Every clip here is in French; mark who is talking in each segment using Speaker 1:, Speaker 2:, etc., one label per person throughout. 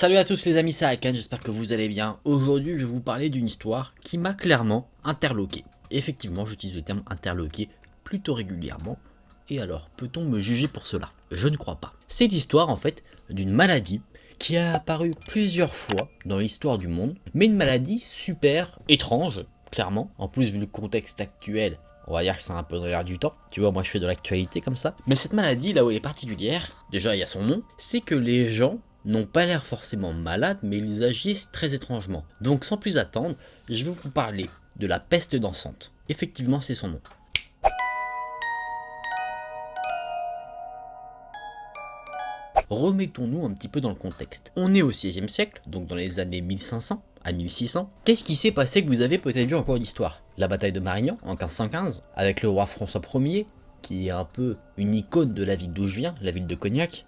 Speaker 1: Salut à tous les amis, c'est Akan, j'espère que vous allez bien. Aujourd'hui, je vais vous parler d'une histoire qui m'a clairement interloqué. Effectivement, j'utilise le terme interloqué plutôt régulièrement. Et alors, peut-on me juger pour cela? Je ne crois pas. C'est l'histoire en fait d'une maladie qui a apparu plusieurs fois dans l'histoire du monde, mais une maladie super étrange, clairement. En plus, vu le contexte actuel, on va dire que c'est un peu dans l'air du temps. Tu vois, moi je fais de l'actualité comme ça. Mais cette maladie, là où elle est particulière, déjà il y a son nom, c'est que les gens n'ont pas l'air forcément malades, mais ils agissent très étrangement. Donc sans plus attendre, je vais vous parler de la peste dansante. Effectivement, c'est son nom. Remettons-nous un petit peu dans le contexte. On est au 16e siècle, donc dans les années 1500 à 1600. Qu'est-ce qui s'est passé que vous avez peut-être vu en cours d'histoire? La bataille de Marignan en 1515, avec le roi François Ier, qui est un peu une icône de la ville d'où je viens, la ville de Cognac.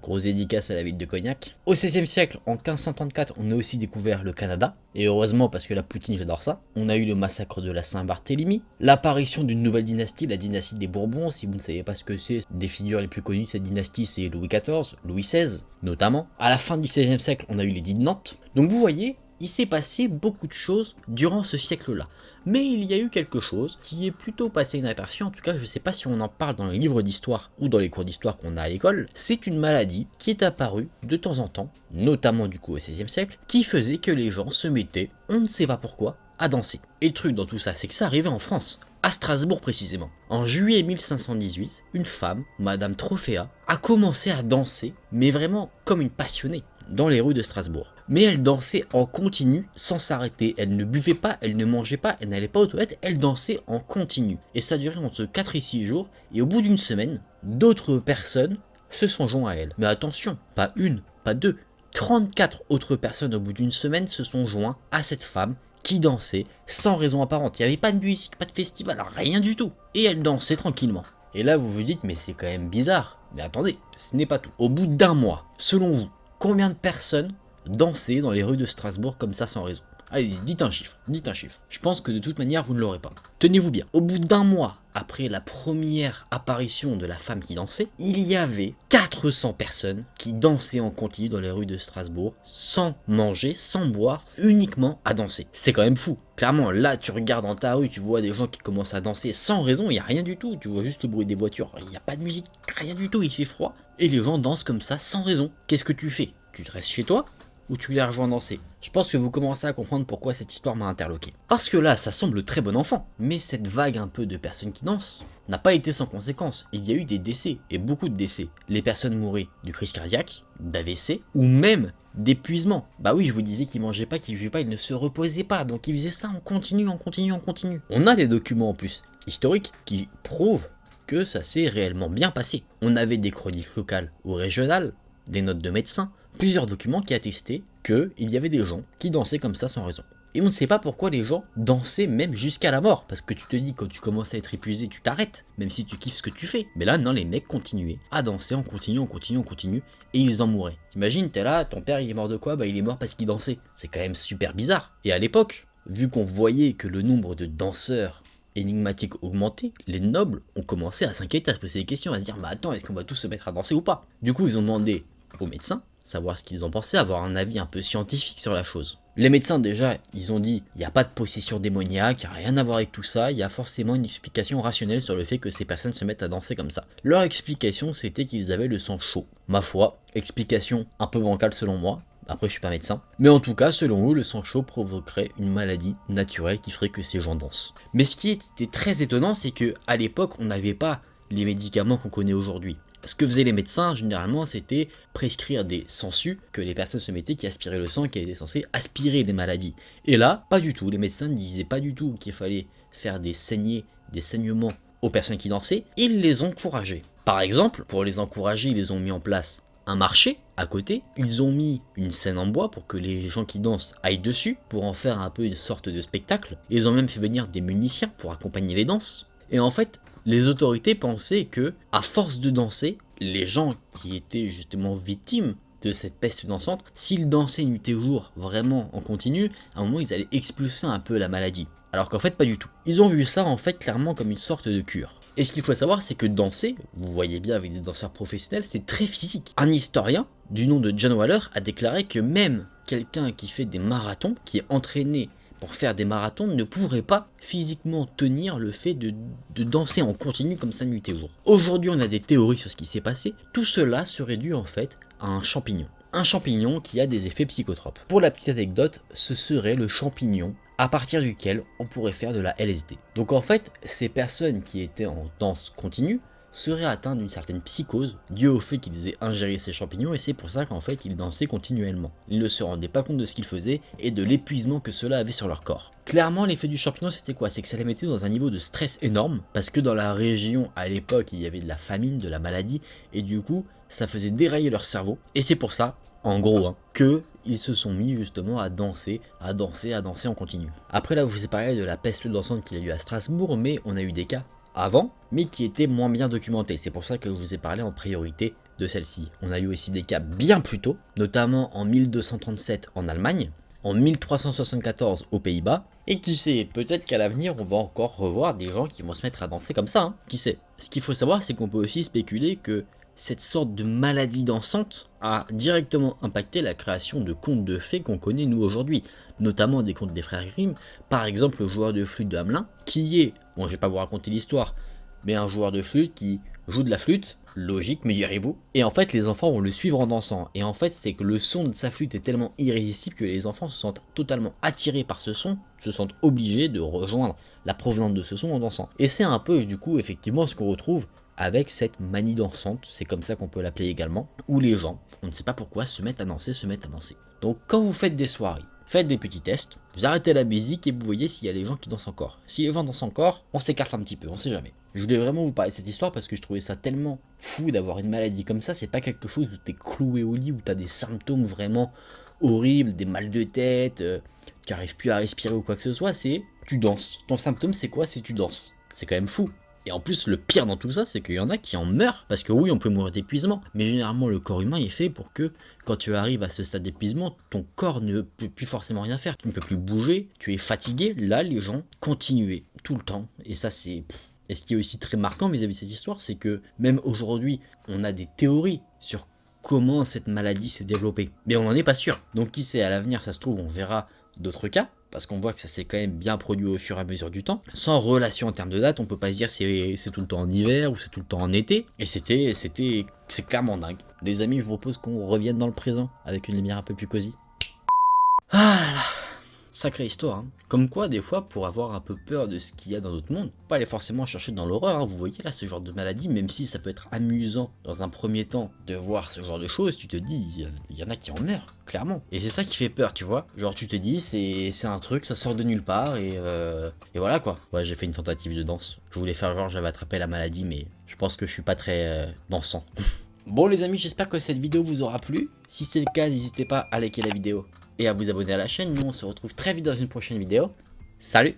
Speaker 1: Grosse dédicace à la ville de Cognac. Au XVIe siècle, en 1534, on a aussi découvert le Canada. Et heureusement, parce que la Poutine, j'adore ça. On a eu le massacre de la Saint-Barthélemy. L'apparition d'une nouvelle dynastie, la dynastie des Bourbons. Si vous ne savez pas ce que c'est, des figures les plus connues de cette dynastie, c'est Louis XIV, Louis XVI, notamment. À la fin du XVIe siècle, on a eu l'édit de Nantes. Donc vous voyez, il s'est passé beaucoup de choses durant ce siècle-là. Mais il y a eu quelque chose qui est plutôt passé inaperçu, en tout cas je ne sais pas si on en parle dans les livres d'histoire ou dans les cours d'histoire qu'on a à l'école. C'est une maladie qui est apparue de temps en temps, notamment du coup au XVIe siècle, qui faisait que les gens se mettaient, on ne sait pas pourquoi, à danser. Et le truc dans tout ça, c'est que ça arrivait en France. À Strasbourg précisément. En juillet 1518, une femme, Madame Trophéa, a commencé à danser, mais vraiment comme une passionnée, dans les rues de Strasbourg. Mais elle dansait en continu, sans s'arrêter. Elle ne buvait pas, elle ne mangeait pas, elle n'allait pas aux toilettes, elle dansait en continu. Et ça durait entre 4 et 6 jours, et au bout d'une semaine, d'autres personnes se sont joints à elle. Mais attention, pas une, pas deux, 34 autres personnes au bout d'une semaine se sont joints à cette femme qui dansait sans raison apparente. Il n'y avait pas de musique, pas de festival, rien du tout. Et elle dansait tranquillement. Et là vous vous dites mais c'est quand même bizarre. Mais attendez, ce n'est pas tout. Au bout d'un mois, selon vous, combien de personnes dansaient dans les rues de Strasbourg comme ça sans raison? Allez-y, dites un chiffre, dites un chiffre. Je pense que de toute manière vous ne l'aurez pas. Tenez-vous bien, au bout d'un mois après la première apparition de la femme qui dansait, il y avait 400 personnes qui dansaient en continu dans les rues de Strasbourg, sans manger, sans boire, uniquement à danser. C'est quand même fou. Clairement, là, tu regardes dans ta rue, tu vois des gens qui commencent à danser sans raison, il n'y a rien du tout. Tu vois juste le bruit des voitures, il n'y a pas de musique, rien du tout, il fait froid. Et les gens dansent comme ça sans raison. Qu'est-ce que tu fais? Tu te restes chez toi ou tu les rejoins danser? Je pense que vous commencez à comprendre pourquoi cette histoire m'a interloqué. Parce que là, ça semble très bon enfant, mais cette vague un peu de personnes qui dansent n'a pas été sans conséquence. Il y a eu des décès, et beaucoup de décès. Les personnes mouraient de crise cardiaque, d'AVC, ou même d'épuisement. Bah oui, je vous disais qu'ils mangeaient pas, qu'ils buvaient pas, ils ne se reposaient pas, donc ils faisaient ça en continu, en continu, en continu. On a des documents en plus, historiques, qui prouvent que ça s'est réellement bien passé. On avait des chroniques locales ou régionales, des notes de médecins, plusieurs documents qui attestaient qu'il y avait des gens qui dansaient comme ça sans raison. Et on ne sait pas pourquoi les gens dansaient même jusqu'à la mort, parce que tu te dis quand tu commences à être épuisé, tu t'arrêtes, même si tu kiffes ce que tu fais. Mais là, non, les mecs continuaient à danser en continu, en continu, en continu, et ils en mouraient. T'imagines, t'es là, ton père il est mort de quoi? Bah il est mort parce qu'il dansait. C'est quand même super bizarre. Et à l'époque, vu qu'on voyait que le nombre de danseurs énigmatiques augmentait, les nobles ont commencé à s'inquiéter, à se poser des questions, à se dire bah attends, est-ce qu'on va tous se mettre à danser ou pas? Du coup, ils ont demandé aux médecins, savoir ce qu'ils en pensaient, avoir un avis un peu scientifique sur la chose. Les médecins déjà, ils ont dit, il n'y a pas de possession démoniaque, il n'y a rien à voir avec tout ça, il y a forcément une explication rationnelle sur le fait que ces personnes se mettent à danser comme ça. Leur explication, c'était qu'ils avaient le sang chaud. Ma foi, explication un peu bancale selon moi. Après, je suis pas médecin. Mais en tout cas, selon eux, le sang chaud provoquerait une maladie naturelle qui ferait que ces gens dansent. Mais ce qui était très étonnant, c'est que à l'époque, on n'avait pas les médicaments qu'on connaît aujourd'hui. Ce que faisaient les médecins, généralement, c'était prescrire des sangsues que les personnes se mettaient qui aspiraient le sang et qui étaient censés aspirer les maladies. Et là, pas du tout. Les médecins ne disaient pas du tout qu'il fallait faire des saignements aux personnes qui dansaient. Ils les encourageaient. Par exemple, pour les encourager, ils ont mis en place un marché à côté. Ils ont mis une scène en bois pour que les gens qui dansent aillent dessus, pour en faire un peu une sorte de spectacle. Ils ont même fait venir des musiciens pour accompagner les danses. Et en fait, les autorités pensaient que, à force de danser, les gens qui étaient justement victimes de cette peste dansante, s'ils dansaient nuit et jour vraiment en continu, à un moment ils allaient expulser un peu la maladie. Alors qu'en fait pas du tout. Ils ont vu ça en fait clairement comme une sorte de cure. Et ce qu'il faut savoir, c'est que danser, vous voyez bien avec des danseurs professionnels, c'est très physique. Un historien du nom de John Waller a déclaré que même quelqu'un qui fait des marathons, qui est entraîné pour faire des marathons, ne pourrait pas physiquement tenir le fait de danser en continu comme ça nuit et jour. Aujourd'hui, on a des théories sur ce qui s'est passé. Tout cela serait dû en fait à un champignon. Un champignon qui a des effets psychotropes. Pour la petite anecdote, ce serait le champignon à partir duquel on pourrait faire de la LSD. Donc en fait, ces personnes qui étaient en danse continue seraient atteints d'une certaine psychose due au fait qu'ils aient ingéré ces champignons, et c'est pour ça qu'en fait ils dansaient continuellement. Ils ne se rendaient pas compte de ce qu'ils faisaient et de l'épuisement que cela avait sur leur corps. Clairement, l'effet du champignon, c'était quoi? C'est que ça les mettait dans un niveau de stress énorme, parce que dans la région à l'époque il y avait de la famine, de la maladie, et du coup ça faisait dérailler leur cerveau, et c'est pour ça, en gros, que ils se sont mis justement à danser en continu. Après là, je vous ai parlé de la peste dansante qu'il y a eu à Strasbourg, mais on a eu des cas avant, mais qui étaient moins bien documentés. C'est pour ça que je vous ai parlé en priorité de celle-ci. On a eu aussi des cas bien plus tôt, notamment en 1237 en Allemagne, en 1374 aux Pays-Bas, et qui sait, peut-être qu'à l'avenir on va encore revoir des gens qui vont se mettre à danser comme ça, qui sait. Ce qu'il faut savoir, c'est qu'on peut aussi spéculer que cette sorte de maladie dansante a directement impacté la création de contes de fées qu'on connaît nous aujourd'hui, notamment des contes des frères Grimm, par exemple le joueur de flûte de Hamelin, qui est, bon je vais pas vous raconter l'histoire, mais un joueur de flûte qui joue de la flûte, logique me direz-vous, et en fait les enfants vont le suivre en dansant, et en fait c'est que le son de sa flûte est tellement irrésistible que les enfants se sentent totalement attirés par ce son, se sentent obligés de rejoindre la provenance de ce son en dansant. Et c'est un peu du coup effectivement ce qu'on retrouve avec cette manie dansante, c'est comme ça qu'on peut l'appeler également, où les gens, on ne sait pas pourquoi, se mettent à danser. Donc quand vous faites des soirées, faites des petits tests, vous arrêtez la musique et vous voyez s'il y a des gens qui dansent encore. Si les gens dansent encore, on s'écarte un petit peu, on sait jamais. Je voulais vraiment vous parler de cette histoire parce que je trouvais ça tellement fou d'avoir une maladie comme ça, c'est pas quelque chose où t'es cloué au lit, où t'as des symptômes vraiment horribles, des mal de tête, tu n'arrives plus à respirer ou quoi que ce soit, c'est tu danses. Ton symptôme c'est quoi? C'est tu danses. C'est quand même fou. Et en plus, le pire dans tout ça, c'est qu'il y en a qui en meurent. Parce que oui, on peut mourir d'épuisement. Mais généralement, le corps humain est fait pour que, quand tu arrives à ce stade d'épuisement, ton corps ne peut plus forcément rien faire. Tu ne peux plus bouger, tu es fatigué. Là, les gens continuaient tout le temps. Et ça, c'est... Et ce qui est aussi très marquant vis-à-vis de cette histoire, c'est que même aujourd'hui, on a des théories sur comment cette maladie s'est développée. Mais on n'en est pas sûr. Donc qui sait, à l'avenir, ça se trouve, on verra d'autres cas. Parce qu'on voit que ça s'est quand même bien produit au fur et à mesure du temps. Sans relation en termes de date, on peut pas se dire c'est tout le temps en hiver ou c'est tout le temps en été. Et c'est clairement dingue. Les amis, je vous propose qu'on revienne dans le présent avec une lumière un peu plus cosy. Ah là là, sacrée histoire. Hein. Comme quoi, des fois, pour avoir un peu peur de ce qu'il y a dans notre monde, pas aller forcément chercher dans l'horreur. Hein. Vous voyez là ce genre de maladie, même si ça peut être amusant dans un premier temps de voir ce genre de choses, tu te dis, il y en a qui en meurent. Clairement. Et c'est ça qui fait peur, tu vois. Genre tu te dis, c'est un truc, ça sort de nulle part et voilà quoi. Ouais, j'ai fait une tentative de danse. Je voulais faire genre j'avais attrapé la maladie, mais je pense que je suis pas très dansant. Bon les amis, j'espère que cette vidéo vous aura plu. Si c'est le cas, n'hésitez pas à liker la vidéo et à vous abonner à la chaîne. Nous on se retrouve très vite dans une prochaine vidéo. Salut!